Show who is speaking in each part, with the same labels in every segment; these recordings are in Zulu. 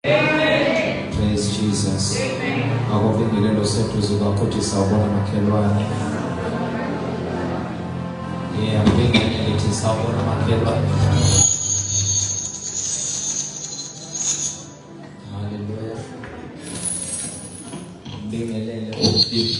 Speaker 1: Amen. Praise Jesus. Akubingelelo sethu ukuthi sawubona makhelwane. Ngibingelele ukuthi sawubona makhelwane. Hallelujah. Ngibingelele ukuthi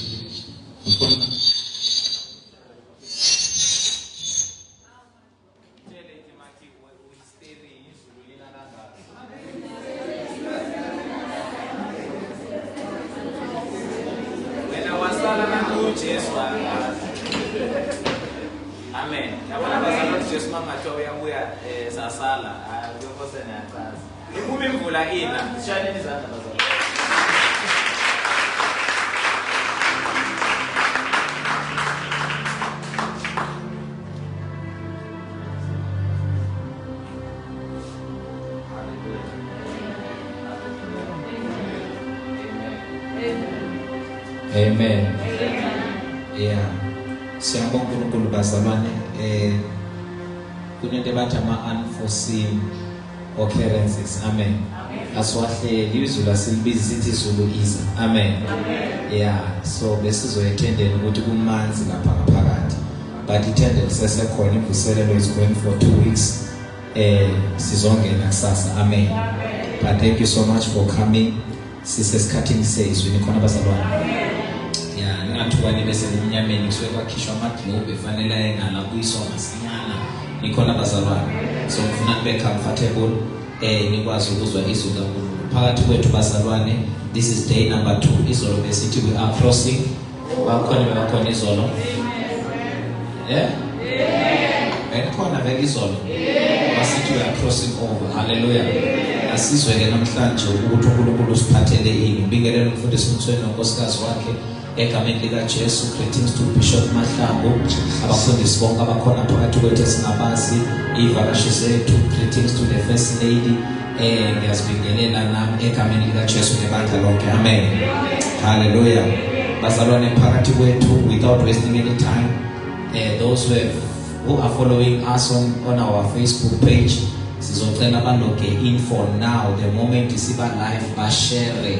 Speaker 2: Amen. Yabona bazalwane Jesu mama thoya uya sasala uyokose nayacaza. Iphuma imvula ina, sishayeleni izandla bazalwane.
Speaker 1: Amen. Yeah. Siyabonga uNkulunkulu bazalwane kunento bathi unforeseen occurrences. Amen. Aswahleli izulu asilibizi sithi izulu iza. Amen. Yeah, so besizoyethendela ukuthi kumanzi lapha ngaphakathi. But ithendele sesekhona imvuselelo is going for 2 weeks. Sizongena kusasa. Amen. But thank you so much for coming. Sisesikhathini sezwi nikhona bazalwane. Ngathuwani bese emnyameni kusuke kwakhishwa amadlobe efanele ayengala kuyiswa masinyana nikhona bazalwane. So ngifuna kube comfortable nikwazi ukuzwa izwi kaNkulunkulu phakathi kwethu bazalwane. This is day number 2. Izolo besithi we are crossing. Bakhona izolo. Yeah? Bakhona vele izolo. Basithi we are crossing over. Hallelujah. Asizwe ke namhlanje ukuthi uNkulunkulu usiphathele ini. Ubingelele umfundisi uMthweni nonkosikazi wakhe egameni lika Jesu. Greetings to Bishop Mahlangu, abafundisi bonke abakhona phakathi kwethu esingabazi, ivakashi zethu. Greetings to the first lady. Ngiyazibingelela nami egameni lika Jesu nebandla lonke. Amen. Hallelujah. Bazalwane phakathi kwethu, without wasting any time, those who are following us on our Facebook page, sizocela baloge in for now. The moment isiba live bashare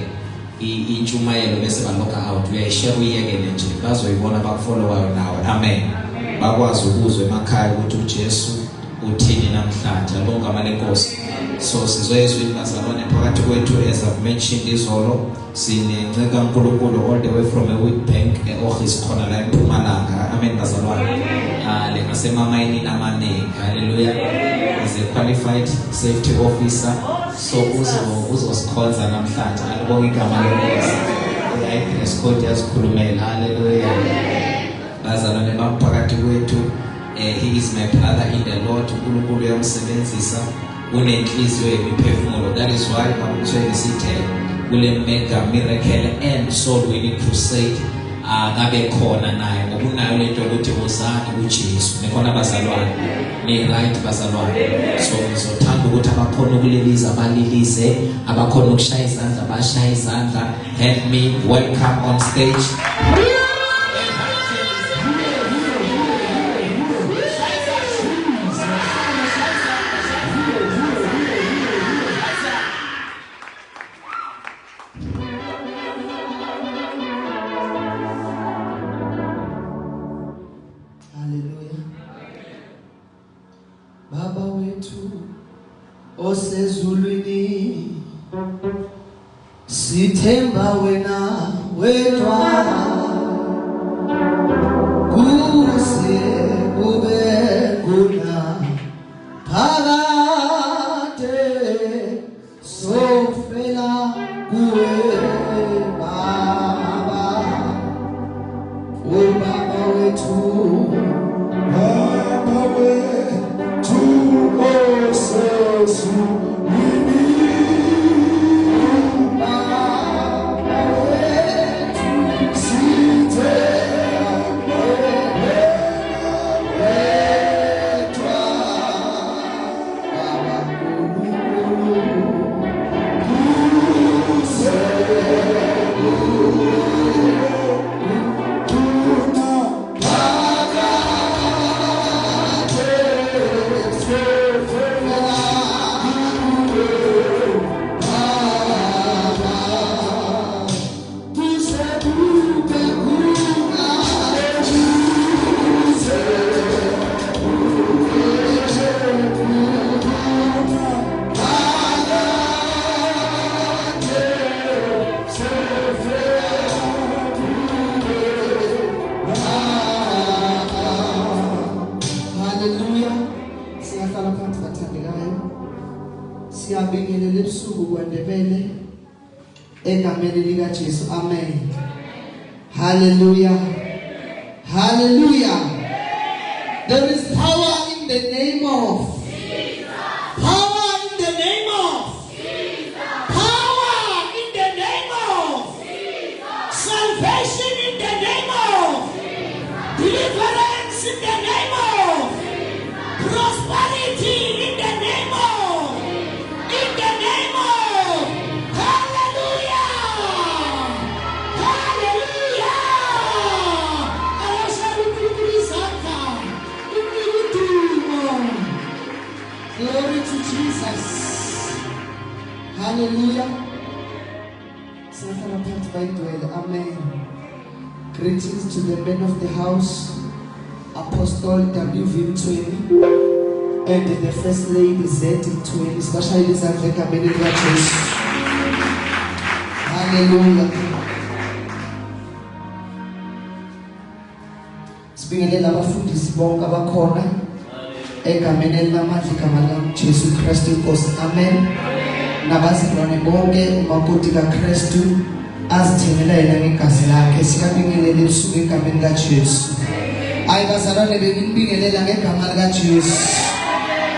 Speaker 1: intshumayelo bese baloka out. Uyayishare uyekele nje bazoyibona bakufollowayo nawe. Amen. Bakwazi ukuzwa emakhaya ukuthi uJesu uthini namhlanje. Abonga amalenkosi. So sizoyezwa bazalwane phakathi kwethu as I've mentioned izolo sinenceka uNkulunkulu all the way from a week bank eOffice khona la eMpumalanga. Amen bazalwane. Lengasemamaini namaningi. Hallelujah. Is a qualified safety officer. So uzosikhonza namhlanje. Alibonga igama lenkosi. I-dress code yazikhulumela. Hallelujah. Bazalwane baphakathi kwethu. He is my brother in the Lord. uNkulunkulu uyamsebenzisa unenhliziyo yemiphefumulo. That is why bamthweni sithe kule mega miracle and soul winning crusade akabe khona naye ngoba unayo lento ukuthi uzani uJesu. Nikhona bazalwane, ni right bazalwane. So ngizothanda ukuthi abakhona ukuliliza balilize, abakhona ukushaya izandla bashaya izandla. Help me welcome on stage
Speaker 3: Baba wetu osezulwini, sithemba wena wedwa kuze kube kuna phakade sofela kuwe Baba. O Baba wetu, Baba wetu osezulwini, Baba wetu sithemba wena ebusuku kwandebele egameni lika Jesu. Amen. Hallelujah. Hallelujah. There is power in the name of Jesus. Power in the name of Jesus. Power in the name of Jesus. Salvation in the name of Jesus. Deliverance in the name of Jesus. Prosperity in the name of Jesus. In the name of Hallelujah. Hallelujah. Glory to Jesus. Hallelujah. Amen. Greetings to the men of the house, Apostle W.V. Mtweni, and the First Lady Z. Mtweni, especially this Africa Medical Church. Hallelujah. Sibingelela abafundisi bonke abakhona egameni lamandla igama Jesu Kristu Nkosi. Amen. Nabazalwane bonke umakoti kaKristu azithengela yena ngegazi lakhe sikabingelele ebusuku egameni kaJesu. Hayi bazalwane benginibingelela ngegama likaJesu.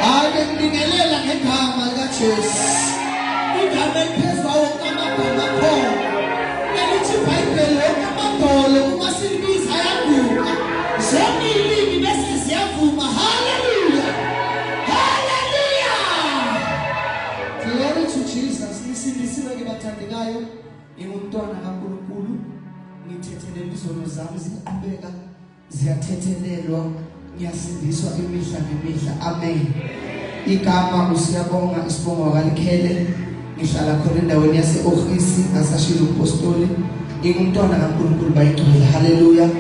Speaker 3: Hayi benginibingelela ngegama likaJesu. Igama eliphezulu wonke amagama khona. Elithi iBhayibheli wonke amadolo uma silibiza ayaguqa. Zonke ilimi bese ziyavuma. Hallelujah. Hallelujah. Glory to Jesus. Nisindisiwe ke bathandekayo. Ingumntwana kaNkulunkulu. Ngithethelele izono zami ziqhubeka ziyathethelelwa. Ngiyasindiswa imihla nemihla. Amen. Igama usiyabonga isibongo kalikhele. Ngihlala khona endaweni yase-Ofisi ngasashilo umpostoli. Ingumntwana kaNkulunkulu bayigcwele. Hallelujah.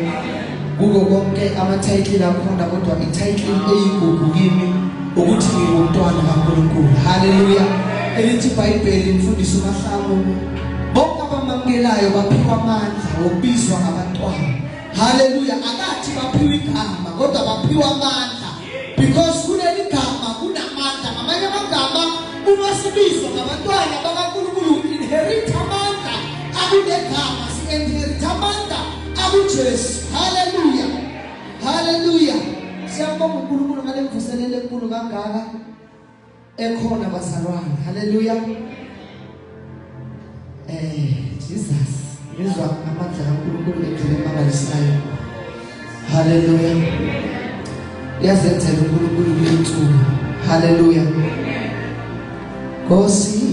Speaker 3: Kuko konke ama-title akhona kodwa i-title eyigugu kimi ukuthi ngingumntwana kaNkulunkulu. Hallelujah. Elithi iBhayibheli mfundisi uMahlangu bonke abamamukelayo baphiwa amandla okubizwa ngabantwana. Hallelujah. Akathi baphiwa igama kodwa baphiwa amandla because kuleli gama kunamandla. Ngamanye amagama uma sibizwa ngabantwana bakaNkulunkulu inherit amandla akulegama si-inherit amandla akuJesu. Hallelujah. Hallelujah. Siyabonga uNkulunkulu ngale mvuselelo enkulu kangaka ekhona bazalwane. Hallelujah. Jesus ngizwa amandla kaNkulunkulu endleleni emangalisayo. Hallelujah. Yazenzela uNkulunkulu kulentsuku. Hallelujah. Nkosi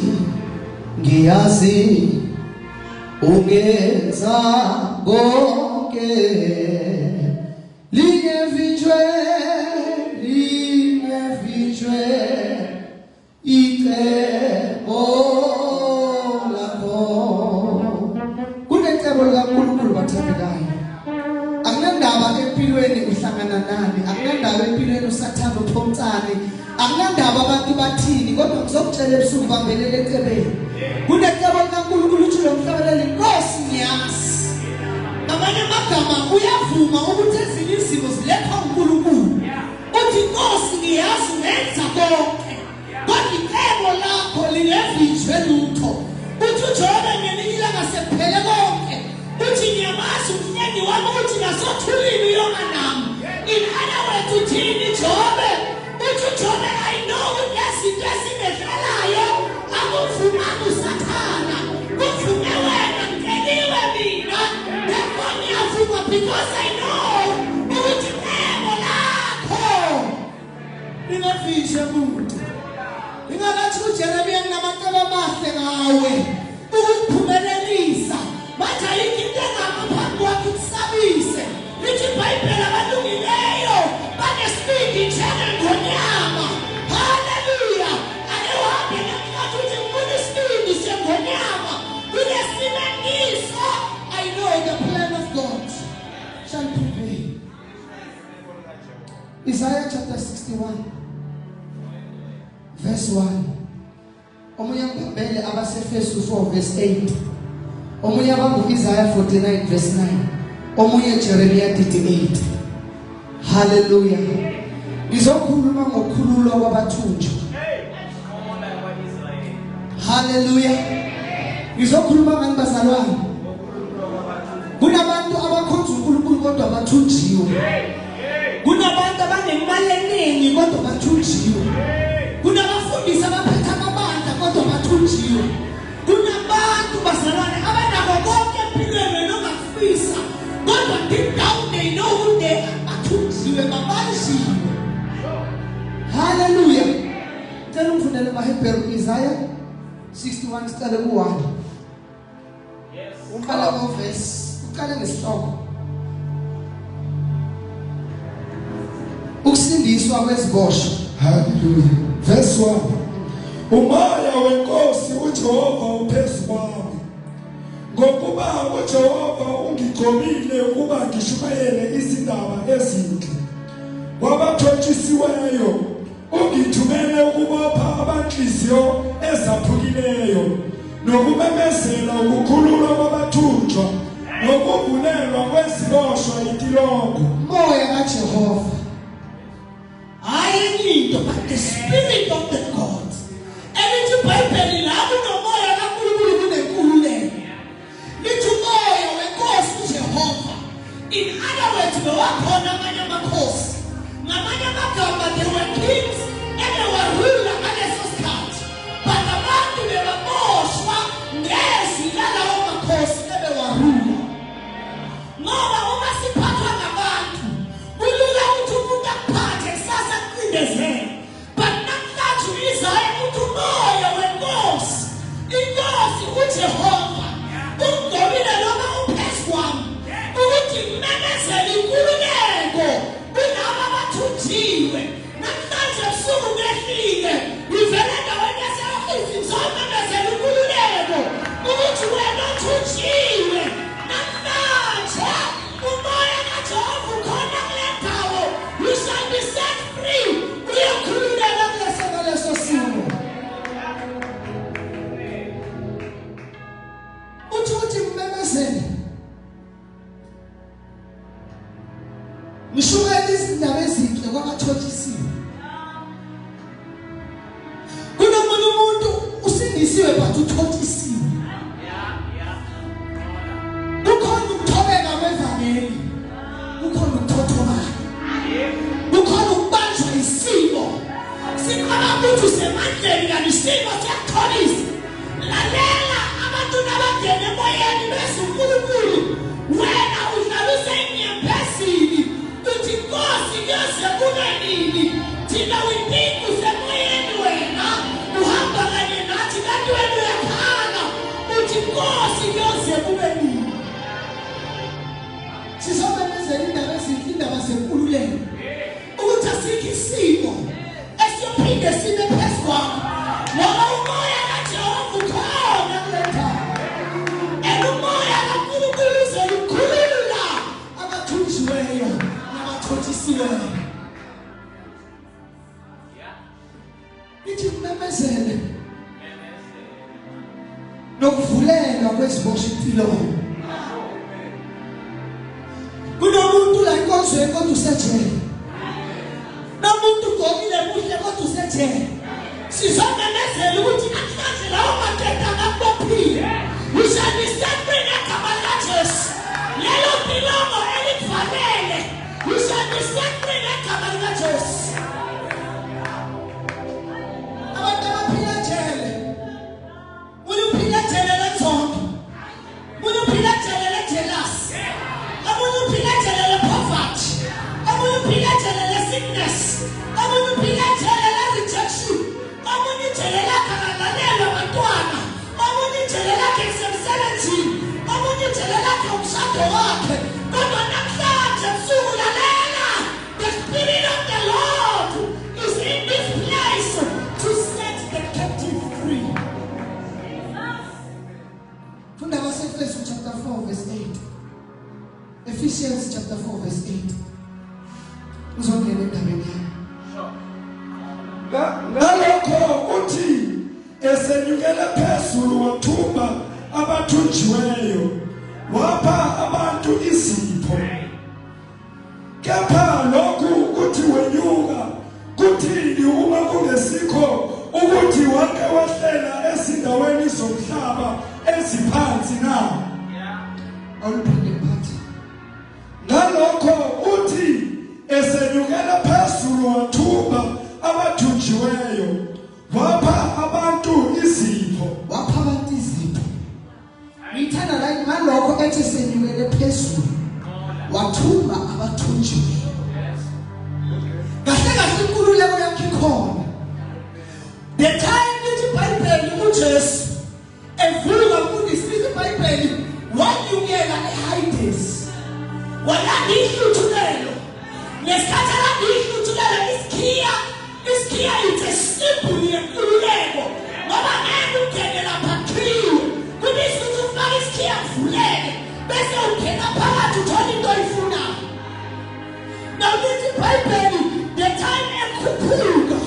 Speaker 3: ngiyazi ugenza konke lingevinjwe icebo lakho. Kunecebo likaNkulunkulu bathandekayo. Akunandaba empilweni uhlangana nani, akunandaba empilweni usathanda uphomtsane, akunandaba abantu bathini, kodwa ngizokutshela ebusuku bambelele ecebeni. Kunecebo likaNkulunkulu uthi lo mhlabeleli Nkosi ngiyazi. Ngamanye amagama uyavuma ukuthi ezinye izimo zilethwa uNkulunkulu. Uthi Nkosi ngiyazi ungenza konke. Kodwa icebo lakho lingevinjwe lutho. Uthi uJobe ngelinye ilanga sekuphele konke. Uthi ngiyamazi umnyeni wami ukuthi ngasothulini yona nami. In other words uthini Jobe? Uthi uJobe I know unezinto ezingehlalayo. Akuvumanga uSathana. Kuvume wena ngeliwe mina. Therefore ngiyavuma because I know ukuthi icebo lakho lingevinjwe lutho. Ingakathi uJeremiya nginamacebo amahle ngawe ukuphumelelisa. Bathi ayikho into engaphambi kwakho ukusabise. Lithi iBhayibheli abalungileyo banesibindi njengengonyama. Hallelujah. Ake uhambe ngenkathi uthi ngifuna isibindi njengengonyama. Kunesinengiso. I know the plan of God shall prevail. Isaiah chapter 61 verse 1. Omunye ngibambele abaseFesu 4 verse 8. Omunye abangu Isaiah 49 verse 9. Omunye Jeremiah 38. Hallelujah. Ngizokhuluma ngokukhululwa kwabathunjwa. Hallelujah. Ngizokhuluma ngani bazalwane? Kunabantu abakhonza uNkulunkulu kodwa bathunjiwe. Kunabantu abanemali eningi kodwa bathunjiwe. Kunabafundisi abaphethe amabandla kodwa bathunjiwe. Kunabantu bazalwane abanako konke empilweni nokufisa kodwa deep down they know who they are. Bathunjiwe babanjiwe. Hallelujah. Tell umfundele eMahebheru Isaiah 61 sicale ku1. Yes. Uqala ngoverse, uqala ngesihloko. Ukusindiswa kweziboshwa.
Speaker 4: Hallelujah. Verse 1. Umoya wenkosi uJehova uphezu kwami. Ngokuba uJehova ungigcobile ukuba ngishumayele izindaba ezinhle. Wabathotshisiweyo ungithumele ukubopha abanhliziyo ezaphukileyo nokumemezela ukukhululwa kwabathunjwa nokuvulelwa kweziboshwa itilongo.
Speaker 3: Moya kaJehova. Ayinto but the spirit of the God. Elithi iBhayibheli lapho nomoya kaNkulunkulu kunenkululeko. Lithi umoya wenkosi uJehova. In other words, bewakhona amanye amakhosi. Ngamanye amagama they were kings and they were ruler ngaleso sikhathi. But abantu bebaboshwa ngezwi lalawo makhosi ebewarula. Ngoba uma siphathwa ngabantu kulula ukuthi umuntu akuphathe kusasa kucindezele. But namhlanje uIsaya uthi umoya wenkosi. Inkosi uJehova ungigcobile noma uphezu kwami ukuthi ngimemezele inkululeko kulabo abathunjiwe. Namhlanje ebusuku ngehlile ivele endaweni yaseofisi ngizomemezela inkululeko ukuthi wena othunjiwe namhlanje umoya kaJehova ukhona kule ndawo. You shall be set free. Uyakhululeka kuleso simo. Uthi ngimemezele. Ngishukela izindaba ezinhle kwabathotshisiwe. Kunomunye umuntu usindisiwe but uthotshisiwe. Kukhona ukuthobeka kwevangeli. Kukhona ukuthothoba. Kukhona ukubanjwa isimo. Sikhona umuntu usemandleni kanti isimo siyakholisa. Lalela abantu nabangena emoyeni bese uNkulunkulu. Wena udlala usenyembesini. Uthi Nkosi kuyoze kube nini? Thina wiphinda usemoyeni wena. Uhamba kanye nathi kanti wena uyakhala. Uthi Nkosi kuyoze kube nini? Sizomemezela indaba ezinhle, indaba zenkululeko. Ukuthi asikho isimo esiyophinde sibe phezu kwakho. Ngoba umoya kaJehova ukhona kule ndawo. And umoya kaNkulunkulu uzokhulula abathunjiweyo nabathotshisiweyo. Ithi kumemezele nokuvulelwa kweziboshwa itilongo. Kunomuntu la enkonzweni kodwa usejele. Nomuntu ugqokile kuhle kodwa usejele. Sizomemezela ukuthi namhlanje lawo madoda akabophile. We shall be set free ngegama likaJesu. Lelo tilongo elikuvalele. We shall be set free ngegama likaJesu. Abantu abaphila ejele. Uphila ejele lethonto. Uphila ejele lejealousy. Uphila ejele lepoverty. Uphila ejele lesickness. Uphila ejele lerejection. Ejele lakhe akalalelwa abantwana. Ejele lakhe kusemsebenzini. Ejele lakhe umshado wakhe. Kodwa namhlanje ebusuku lalela. The Spirit of the Lord is in this place to set the captive free. Funda Ephesians chapter 4 verse 8. Ephesians chapter 4 verse 8. Uzongena endabeni yakho.
Speaker 4: Ngalokho uthi esenyukele phezulu wathumba abathunjiweyo wapha abantu izipho. Kepha lokhu kuthi wenyuka kuthini uma kungesikho ukuthi wake wahlela ezindaweni ezindaweni zomhlaba eziphansi na.
Speaker 3: awuphinde phansi
Speaker 4: Ngalokho uthi esenyukela phezulu wathumba abathunjiweyo wapha abantu izipho.
Speaker 3: wapha abantu izipho ngithanda la ngalokho ethi senyukele phezulu wathumba abathunjiweyo kahle kahle inkululeko yakhe khona the time lithi iBhayibheli uJesu evuka kundisithi iBhayibheli wanyukela eHades wala ihluthulelo nesikhathi la ihluthulelo iskhiya it's simple yenkululeko ngoba ngeke ungene lapha qhiwe kubisi ukuthi ufake iskhiya kuvuleke bese ungena phakathi uthola into oyifunayo. Now lithi iBhayibheli the time ekhuphuka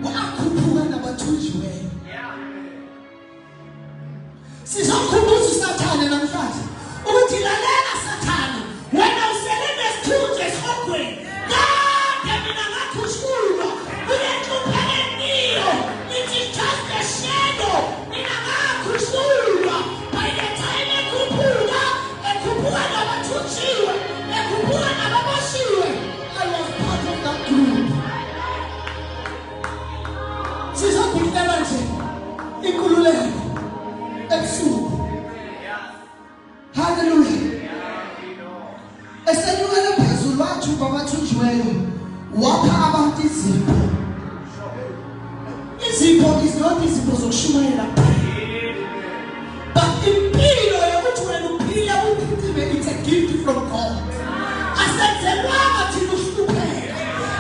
Speaker 3: wakhuphuka nabathunjiweyo sizokhumbuza uSathane namhlanje ukuthi lalela Sathane wena usele nesithunzi esogweni kade mina ngakhushulwa kule ntupheke niyo it is just a shadow mina ngakhushulwa by the time ekhuphuka nabathunjiwe ekhuphuka nababoshiwe I was part of that group. Sizokubona nje inkululeko ebusuku. Hallelujah. Esenyukele phezulu wathumba abathunjiweyo wapha abantu izipho. Izipho is not izipho zokushumayela but impilo yokuthi wena uphila uphithime it's a gift from God. Asenzelwanga thina uhlupheka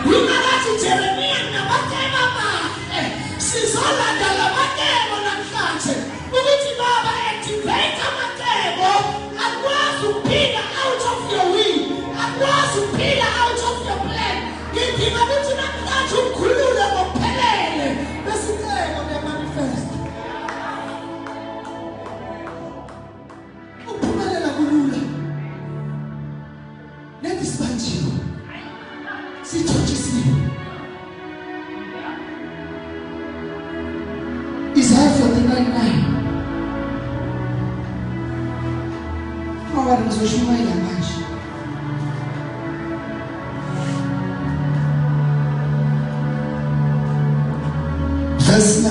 Speaker 3: ingakathi Jeremiya nabatema bakhe sizolanda labatemo namhlanje ukuthi baba activate amatemo akwazi ukuphila out of your will akwazi ukuphila out of your plan ngidinga ukuthi namhlanje ukhulule ngokuphelele besicelo lemanifest ukuphumelela kulula nethi sibanjiwe sithotshisiwe Isaiah 49:9 awari ngizoshumayela manje
Speaker 4: Verse 9.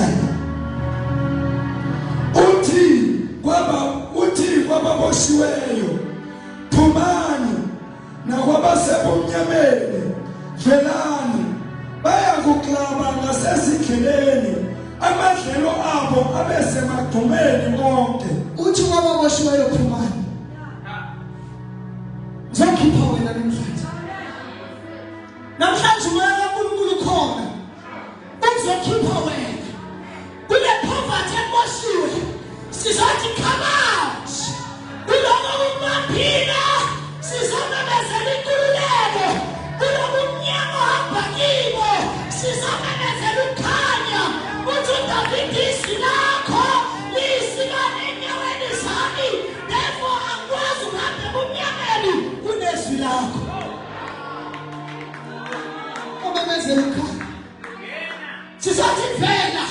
Speaker 4: Uthi kwababoshiweyo phumani nakwabasebumnyameni velani bayakuklaba ngasezindleleni amadlelo abo abesemagcumeni konke.
Speaker 3: uthi kwababoshiweyo phumani zokhipha wena namhlanje umoya kaNkulunkulu khona uzokhipha wena kule poverty eboshiwe sizothi come out kuloko kungaphila sizomemezela inkululeko kuloko umnyango hamba kibo sizomemezela ukukhanya uthi uDavide izwi lakho liyisikane enyaweni zami therefore angikwazi ukuhamba ebumnyameni kunezwi lakho umemezela ukukhanya sizothi vela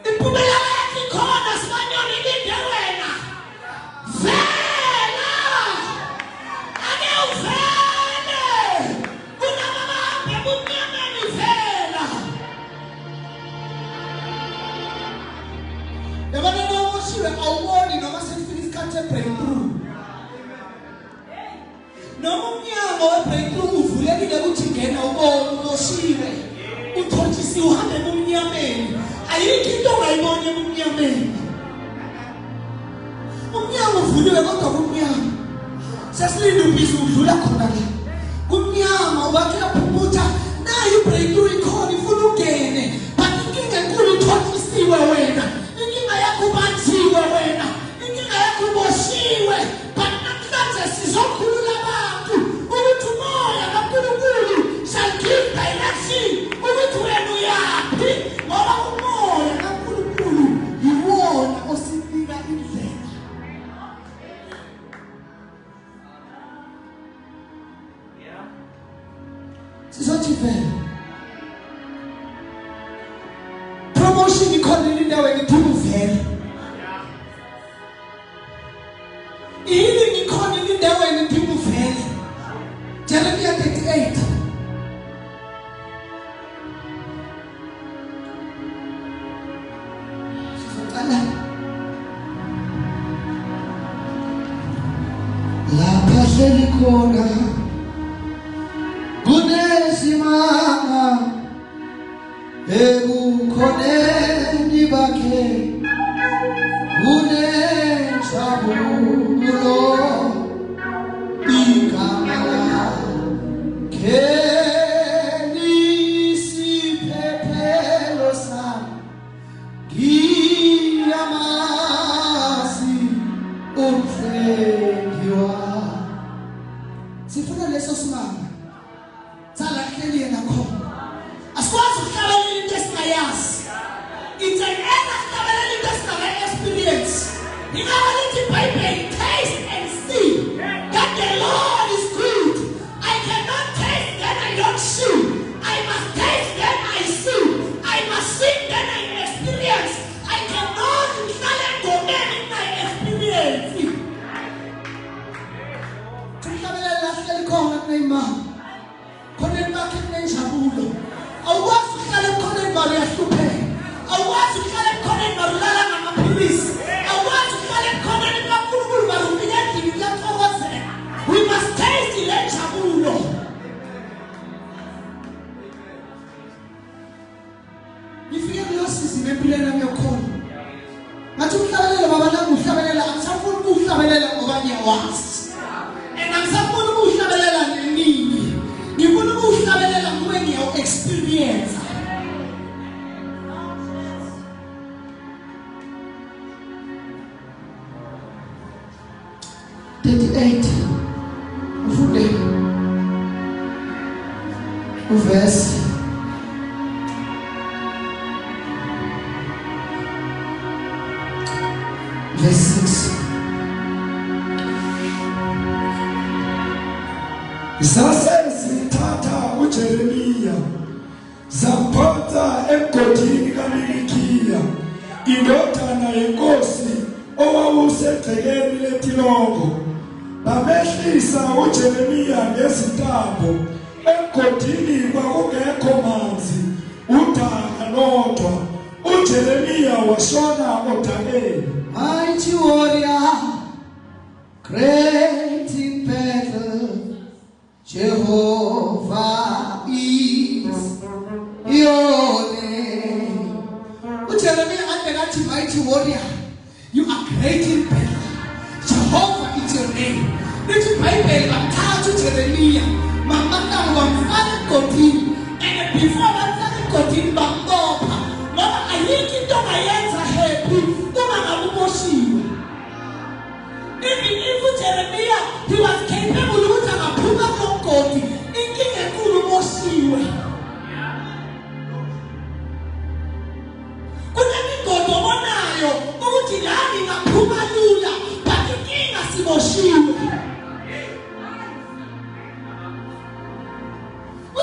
Speaker 3: impumelelo yakho ikhona sibanyoni ilinde wena vela ake uvele kunaba bahambe ebumnyameni vela yabona noboshiwe awuboni noma sekufika isikhathi e-breakthrough noma umnyango we-breakthrough uvulekile ukuthi ngena ubone uboshiwe uthotshisiwe uhambe ebumnyameni ayikho into ongayiboni ebumnyameni umnyango uvuliwe kodwa kumnyama sesilinde ubhizi udlula khona la kumnyama ubathi uyaphumutha nayo i-breakthrough ikhona ifuna ungene but inkinga enkulu uthotshisiwe wena inkinga yakho ubanjiwe wena inkinga yakho uboshiwe but namhlanje sizokhulula abantu ukuthi umoya kaNkulunkulu shall give direction ukuthi wena uyaphi ngoba umoya kaNkulunkulu yiwona osinika indlela. bahleli khona kunesimanga ebukhoneni bakhe kunenjabulo igama lakhe lisiphephelo sami ngiyamazi umhlengiwa sifuna leso simanga tsala hleli yena khona asikwazi ukuhlabelela into esingayazi it's an error ukuhlabelela into esingayi-experience ingaba lithi iBhayibheli taste and see that the Lord is good. I cannot taste then I don't see. I must taste then I see. I must see then I experience. I cannot ngihlale ngomeni nginayi-experience ukuhlabelela hleli khona kuneyimali khoneni bakhe kunenjabulo awukwazi ukuhlala ekhoneni balo uyahlupheka awukwazi ukuhlala ekhoneni balo ulala ngamaphilisi awukwazi ukuhlala ekhoneni kaNkulunkulu balo ufika endlini kuyaxokozela we must taste le njabulo ngifike kuyosiza empilweni yami yokhona ngathi ukuhlabelela baba nami uhlabelela angisafuni ukuhlabelela ngoba ngiyawazi and angisafuni ukuhlabelela nini ngifuna ukuhlabelela kube ngiyawu-experience 38 ufunde uverse verse 6
Speaker 4: zasezithatha uJeremiya zamphatha emgodini kaMilikiya indodana yenkosi owawusegcekeni letilongo bamehlisa uJeremiya ngezintambo emgodini kwakungekho manzi udaka lodwa uJeremiya washona odakeni.
Speaker 3: Mighty warrior, great in battle, Jehovah is your name. Jeremiah and mighty warrior, you are great in battle. Jehovah is your name. Little Bible, I'm tired to Jeremiah. Mama, I'm father continue. And before that father continue, Mama, I think it don't answer happy. Even Jeremiah, he was capable of a puka from God. Thinking a good mosiwe. Couldn't go to Monayo, Utilani, a puka lula, but the king as he was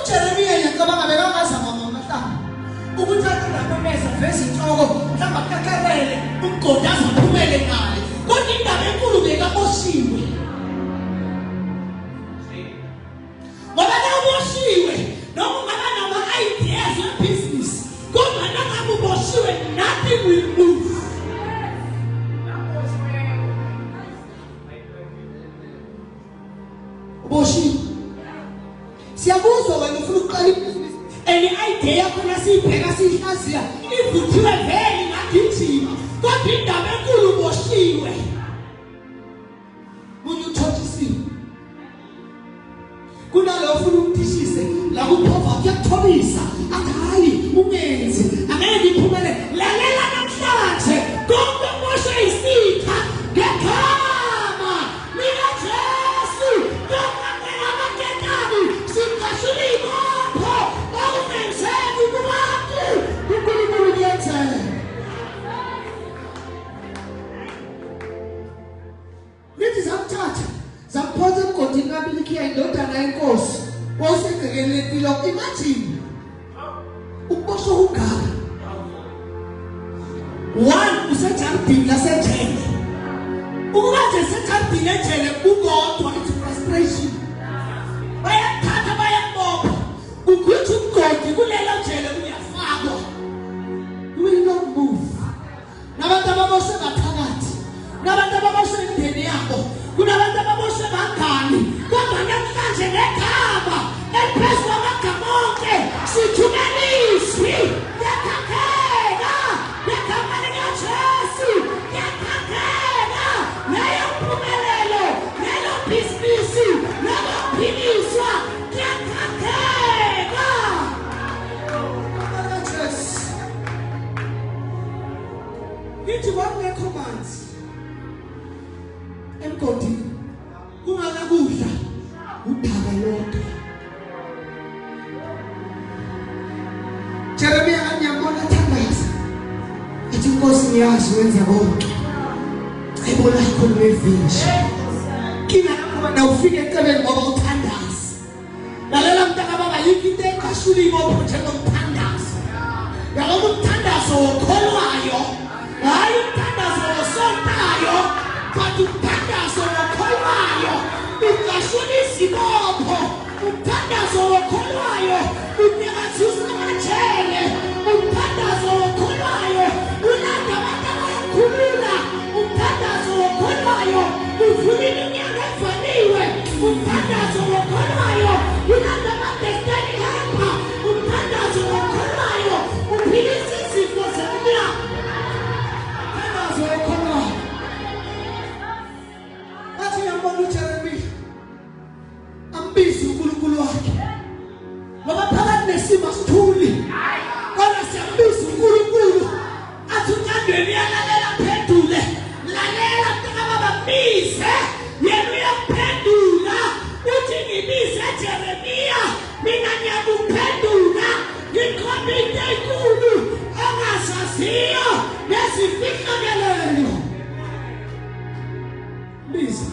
Speaker 3: Jeremiah, you come up as a mamma. Ubutaka na mesa vesi togo, kama kakarele, ukodaza kumele ngai. Kodi ndabekulu beka mosiwe. Mabana mosiwe, no mabana ma ideas and business. God anaka mosiwe, nothing will move. Boshi. Siyabuzo wena ufuna uqala any idea kuna sibheka sihlaziya ivuthiwe vele ngagijima kodwa indaba enkulu boshiwe munye uthothisile kunalo ufuna ukudishise la kuphova kuyakuthobisa akayi ungenzi angeke iphumele lalela namhlanje konke moshe isitha ngegama lika Jesu konke ngabaketabi sikashulimo Zamphoza emgodini kaMilikiya indodana yenkosi wawusegcekeni letilongo. Imagine ukuboshwa ugaba one usejardini lasejele ukuba nje sejardini ejele kukodwa it's frustration bayathatha bayabopha ukuthi umgodi kulela jele uyafakwa you will not move nabantu ababoshwe ngaphakathi nabantu ababoshwe endeni yabo kunabantu ababoshwe ngangani Nithi kwakungekho manzi emgodini kunganakudla udaka lodwa. Jeremia anyambona thandaza ethi Nkosi ngiyazi wenza konke cebo lakho linevinje kina na ufike eceleni ngoba uthandaza lalela mntaka baba yikho into eqashula ibopho njengomthandazo yalobo umthandazo okholwayo hayi umthandazo osontayo but umthandazo okholwayo uqashula izibopho umthandazo okholwayo unyakazisa amajele umthandazo okholwayo ulanda abantu abakhulula umthandazo okholwayo uvula iminyaka evaliwe umthandazo okholwayo ulanda amadestiny helper umthandazo okholwayo uphilisa izifo zemnyama umthandazo okholwayo. Athi yambona uJeremia ambiza uNkulunkulu wakhe ngoba phakathi nesimo sithuli kodwa siyambiza uNkulunkulu athi uncandweni yalalela phendule lalela mntaka bize yena uyaphendula uthi ngibize Jeremia mina ngiyakuphendula ngikhomba into enkulu ongazaziyo nesifihlakeleyo bize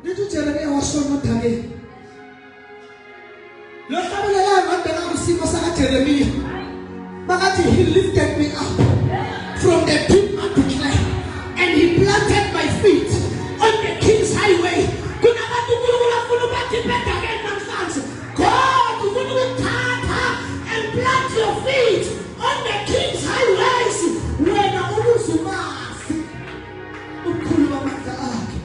Speaker 3: nithi uJeremia washona odakeni lo hlabelela ngabheka kusimo saka Jeremia bakathi he lifted me up from the deep underclay and he planted my feet on the king's highway. Kunabantu uNkulunkulu afuna ukuthi bedakeni namhlanje God ufuna ukuthatha and plant your feet on the king's highways wena ubuzumazi ukhulu bamandla akhe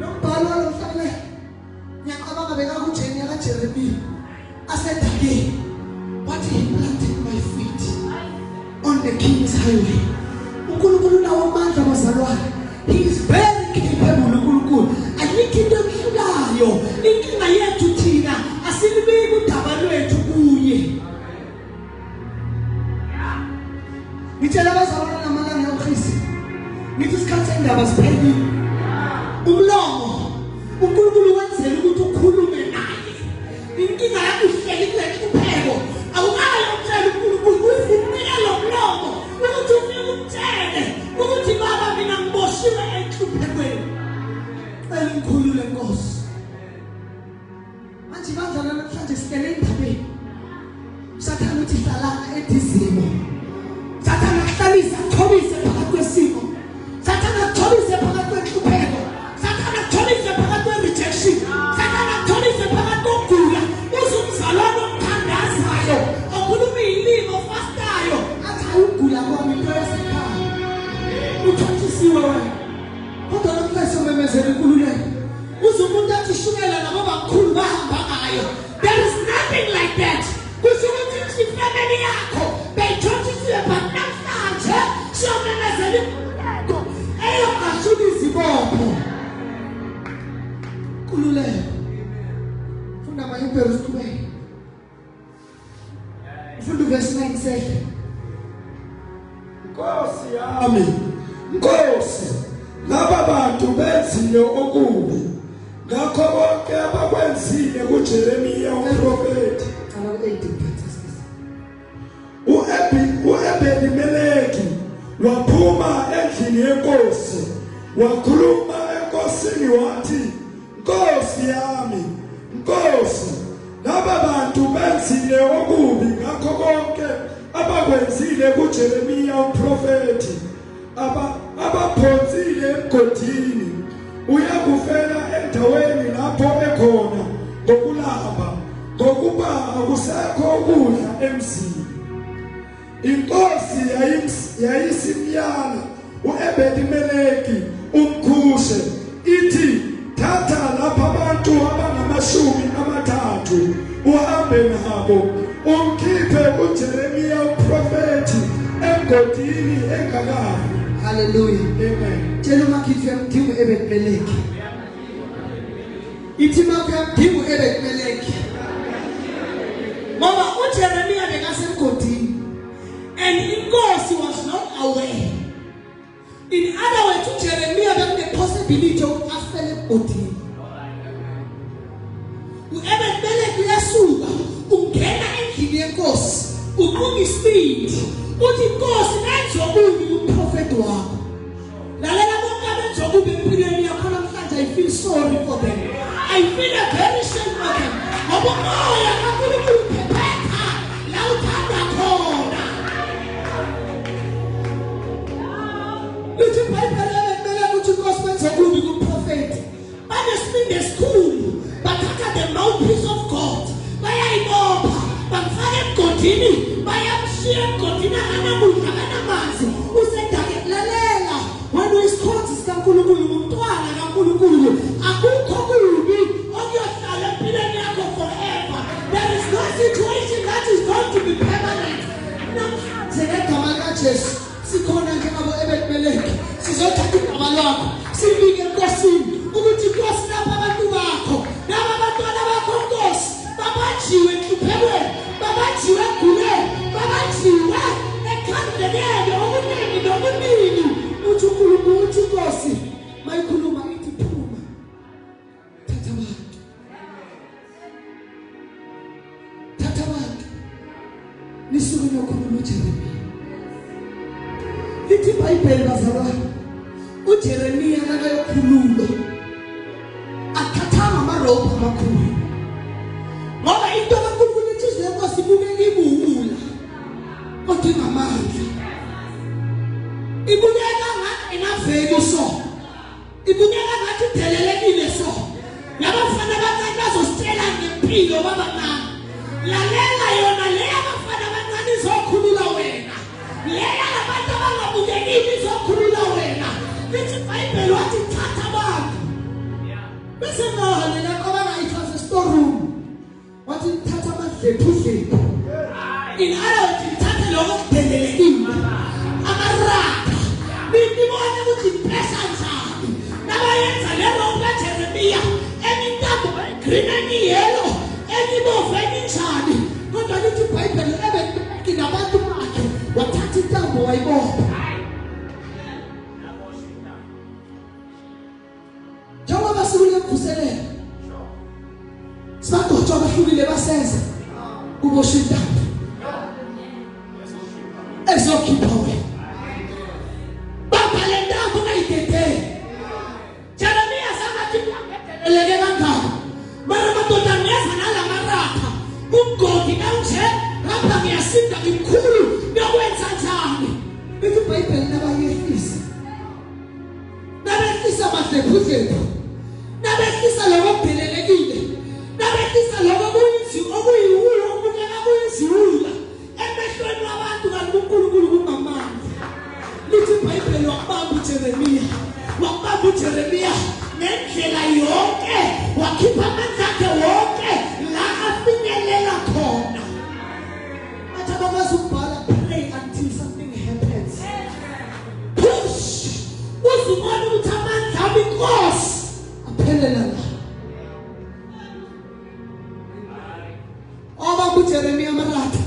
Speaker 3: lo mbhalo lomhlabele ngiyacabanga bekakuJeremia kaJeremia asedakeni but he planted my feet on the king's highway. uNkulunkulu nawo amandla bazalwane. He is very capable uNkulunkulu. Ayikho into emhlulayo. Inkinga yethu thina asilibiki udaba lwethu kuye. Ngitshela abazalwane namalanga yokhisi. Ngithi isikhathi sendaba sipheli. Umlomo uNkulunkulu wenzela ukuthi ukhulume naye. Inkinga yakho ihleli kule kupheko. Awukayo umtshela uNkulunkulu uyifunela lo mlomo ukuthi ufike umtshele ukuthi baba mina ngiboshiwe enhluphekweni. Elikhulule Nkosi. Manje bazalwane namhlanje sihlele endabeni. Sathana uthi hlalana edizimo. Sathana kuhlalisa kuthobise phakathi kwesimo. Sathana kuthobise phakathi kwenhlupheko. Sathana kuthobise phakathi kwe-rejection. Sathana kuthobise phakathi kokugula. Uzumzalwane omthandazayo okhuluma izilimo fastayo athi ukugula kwami into yasekhaya. Uthathisiwe wena. Kodwa namhlanje somemezela inkululeko. Uzumuntu athi shukela nabo bakhulu bahamba ngayo. There is nothing like that. Kusukuthi ifamily yakho beyithothisiwe but namhlanje somemezela inkululeko. Eyokashula izibopho. Kululeko. Funda amaHebrews 2. Funda verse 9 say.
Speaker 4: Nkosi yami, Nkosi, laba bantu benzile okubi. Ngakho konke abakwenzile kuJeremia umprofeti. U-Ebedi-Meleki waphuma endlini yenkosi, wakhuluma enkosini wathi, Nkosi yami, Nkosi, laba bantu benzile okubi ngakho konke abakwenzile kuJeremia umprofeti, abaphonsile emgodini, uyakufela endaweni lapho ekhona ngokulamba, ngokuba akusekho ukudla emzini. Inkosi yayisimyala u-Ebedi-Meleki umkhushe ithi, thatha lapha abantu abangama30 uhambe nabo umkhiphe uJeremia umprofeti emgodini engakafi.
Speaker 3: Hallelujah.
Speaker 4: Amen.
Speaker 3: Tshela umakhithi yamdinga u-Ebedi-Meleki. Ithi makho yamdinga u-Ebedi-Meleki. Ngoba uJeremia bekasemgodini. Inkosi was not aware. In other words, Jeremiah had the possibility of after body. Whoever mele kuyasuka ungena endlini yenkosi uqhubha speed uthi inkosi nenzo kubi kuprofeti wakho lalela bonke abenzo kubi empilweni yakho namhlanje I feel sorry for them. I feel a very shame for them. Ngoba umoya kaNkulunkulu uphephetha la uthanda khona. Lithi iBhayibheli lemele ukuthi inkosi benze kubi kuprofeti banesibinde esikhulu bathatha the mouthpiece of God bayayibopha bamfaka emgodini bayamshiya emgodini akanamudla akanamanzi usendake lalela wena uyisikhozi sikaNkulunkulu umntwana kaNkulunkulu akukho kubi okuyohlala empilweni yakho forever. There is no situation that is going to be permanent. Namhlanje ngegama likaJesu sikhona njengabo ebemeleki sizothatha igama lakho sibike enkosini ukuthi inkosi lapha abantu bakho laba bantwana bakho Nkosi babajiwe enhluphekweni babajiwe eguleni babajiwe ekhandleleni okuningi nokuningi uthi uNkulunkulu uthi inkosi mayikhuluma ithi phuma thatha abantu nisuke nokhuluma uJeremiya lithi iBhayibheli bazalwane uJeremiya akayokhuluma akhathanga amarobho amakhulu ngoba into kaNkulunkulu ithi inkosi ibukeka ibuwula kodwa ingamandla ibukeka ngathi inaveki so ibukeka ngathi idelelekile so labafana abancane bazositshela ngempilo babancane lalela yona leya abafana abancane izokhulula wena leya labantu abangabukekile izokhulula wena lithi iBhayibheli wathi thatha abantu bese ngahalela kabana it was a storeroom wathi thatha amadlephu in other words thatha lokho kudelelekile amaraka nibone ukuthi pressure njani nabayenza lelo kaJeremiya emintambo green and yellow enibove njani kodwa lithi iBhayibheli ebekike nabantu bakhe wathatha intambo wayibopha njengoba sikule mvuselelo sadotsha abahlukile basenza kubosha intambo ezokhipha wena babhale intambo ngayidedele Jeremiya sangathi ngedeleleke kangaka mara madoda ngeza nalamarapha umgodi kanje lapha ngiyasinda ngikhulu ngokwenza njani lithi iBhayibheli nabayehlisa nabehlisa amadlephu nabehlisa lokho kudelelekile nabehlisa lokho okuyiwulo okubukeka kuyiziwula emehlweni wabantu kanti uNkulunkulu kungamandla lithi iBhayibheli wakubamba uJeremiya ngendlela yonke wakhipha amandla akhe wonke la afinyelela khona athi abazubhala pray until something happens push uzibona ukuthi amandla abinkosi aphelela la oba uJeremiya maratha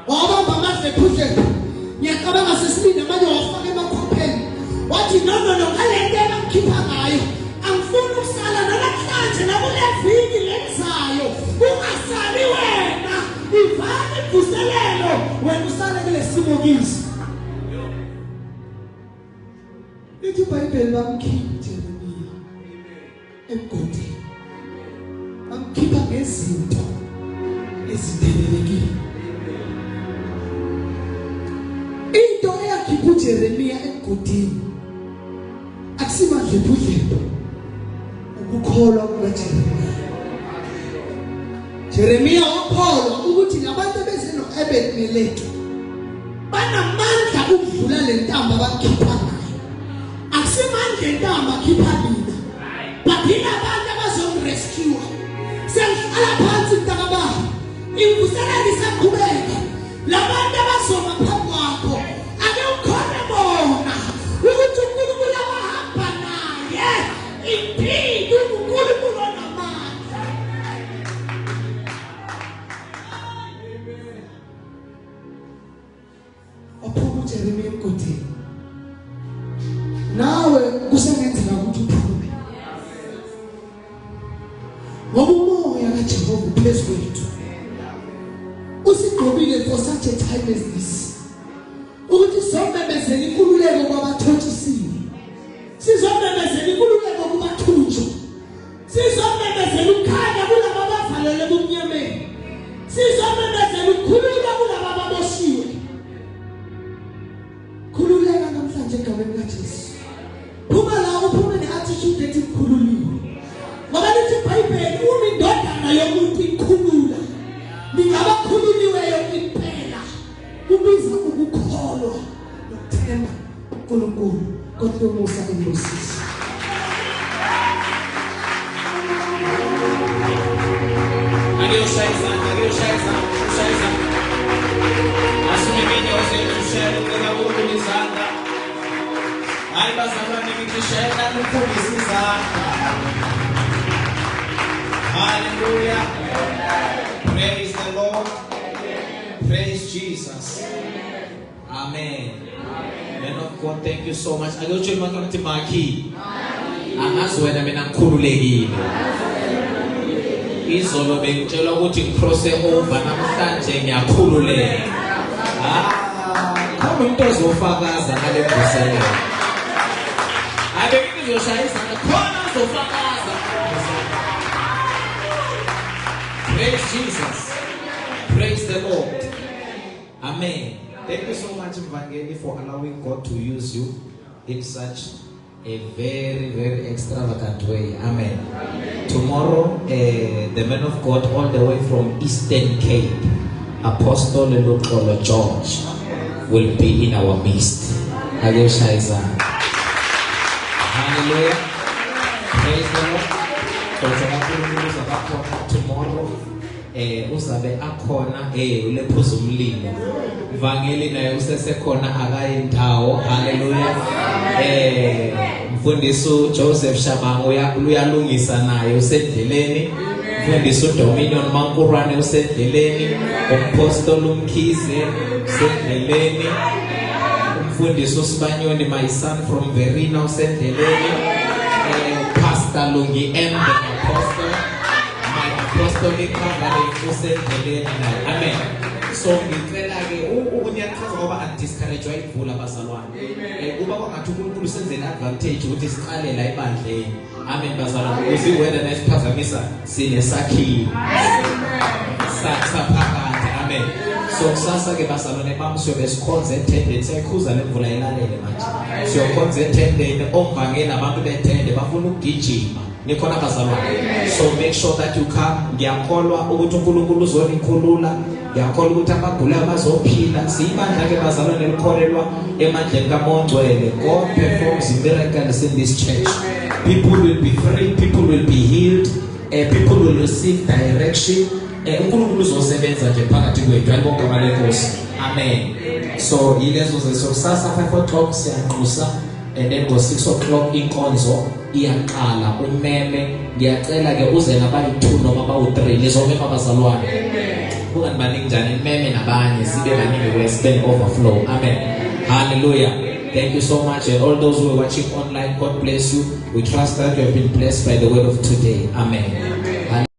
Speaker 3: wabamba amadlephu ngiyacabanga sesibindi manje wafaka emakhopheni wathi no ngalento engikhipha ngayo angifuni ukusala namhlanje nakule viki lenzayo ungasali wena ivani ivuselelo wena usale kule simo kizi lithi iBhayibheli bamkhipha uJeremiya emgodini bamkhipha ngezinto ezidelelekile into eyakhipha uJeremiya emgodini akusimandlephu ukukholwa kukaJeremiya. Jeremiya wakholwa ukuthi labantu beze noEbed-Meleki banamandla ukudlula le ntambo abakhipha ngayo. Akusimandla intambo akhipha mina but ilabantu abazomrescue. Sengihlala phansi mntakababa imvuselelo isaqhubeka labantu abazoma phambi kwakho ake ukhona bona ukuthi uNkulunkulu abahamba naye indeed uNkulunkulu onamandla. waphuma uJeremiya emgodini. Nawe kusengenzeka ukuthi uphume. Ngoba umoya kaJehova uphezu kwethu. Usigqobile for such a time as this. Ukuthi somemezela inkululeko kwabathotshisiwe. Sizomemezela inkululeko kubathunjwa. Sizomemezela ukukhanya kulabo abavalele kumnyameni. Sizomemezela ukukhululeka kulabo ababoshiwe. Khululeka namhlanje egameni likaJesu. Phuma la uphume ne-attitude ethi khululiwe. Ngoba lithi iBhayibheli uma indodana yomuntu ikhulula, ningabakhululiweyo impela. Kubiza ukukholwa nokuthemba uNkulunkulu kodwa umusa embusisi.
Speaker 2: Angiyoshaye izandla. Asumimini osetushela ukubona izandla. Hayi bazalwane ngishayela ukufundisa izandla. Hallelujah. Praise the Lord. Praise Jesus. Amen. Man of God, thank you so much. Akuyotshela ukuthi Maki. Angazi wena mina ngikhululekile. Izolo bengitshela ukuthi ngicross over namhlanje ngiyakhululeka. Khona umuntu ozofakaza ngale vuselelo. Ake ngizoshaya izandla khona ozofakaza. Praise Jesus. Praise the Lord. Amen. Thank you so much, Mvangeli, for allowing God to use you in such a very, very extravagant way. Amen. Tomorrow, the man of God all the way from Eastern Cape, Apostle Lelokolo George, will be in our midst. Hallelujah. Praise the Lord. Tomorrow, uzabe akhona ulephuza umlilo. Mvangeli naye usesekhona akayindawo. Hallelujah. Mfundisi Joseph Shabango uyalungisa naye usendleleni. Mfundisi Dominion Mankurane usendleleni. Apostle Umkhize usendleleni. Umfundisi uSibanyoni my son from Verina usendleleni. Pastor Lungi M the apostle. My apostolic covering usendleleni naye. Amen. So ngicela ke ukunyachaza ngoba undiscourage wayivula bazalwane. Kuba kwangathi uNkulunkulu senzela advantage ukuthi siqale la ebandleni. Amen bazalwane. Usiwena nesiphazamisa sinesakhiwo. Saphakathi. Amen. So kusasa ke bazalwane bami siyobe sikhonze attendance ekhuza lemvula ilalele manje. Siyokhonza attendance omvangeni abantu bethende bafuna ukugijima. Nikhona bazalwane. So make sure that you come. Ngiyakholwa ukuthi uNkulunkulu uzonikhulula. Ngiyakholwa ukuthi amagula abazophila. Siyibandla ke bazalwane elikholelwa emandleni kaMongcwele. God performs miracles in this church. People will be free, people will be healed, people will receive direction. uNkulunkulu uzosebenza nje phakathi kwethu alibonke abalenkosi. Amen. So yilezo zesokusasa 5 o'clock siyanqusa and then go 6 o'clock inkonzo iyaqala. Umeme ngiyacela ke uze nabayi2 noma bawu3 lizome abazalwane. Kungani baningi njani imeme nabanye sibe baningi western overflow. Amen. Hallelujah. Thank you so much, and all those who are watching online, God bless you. We trust that you have been blessed by the word of today. Amen.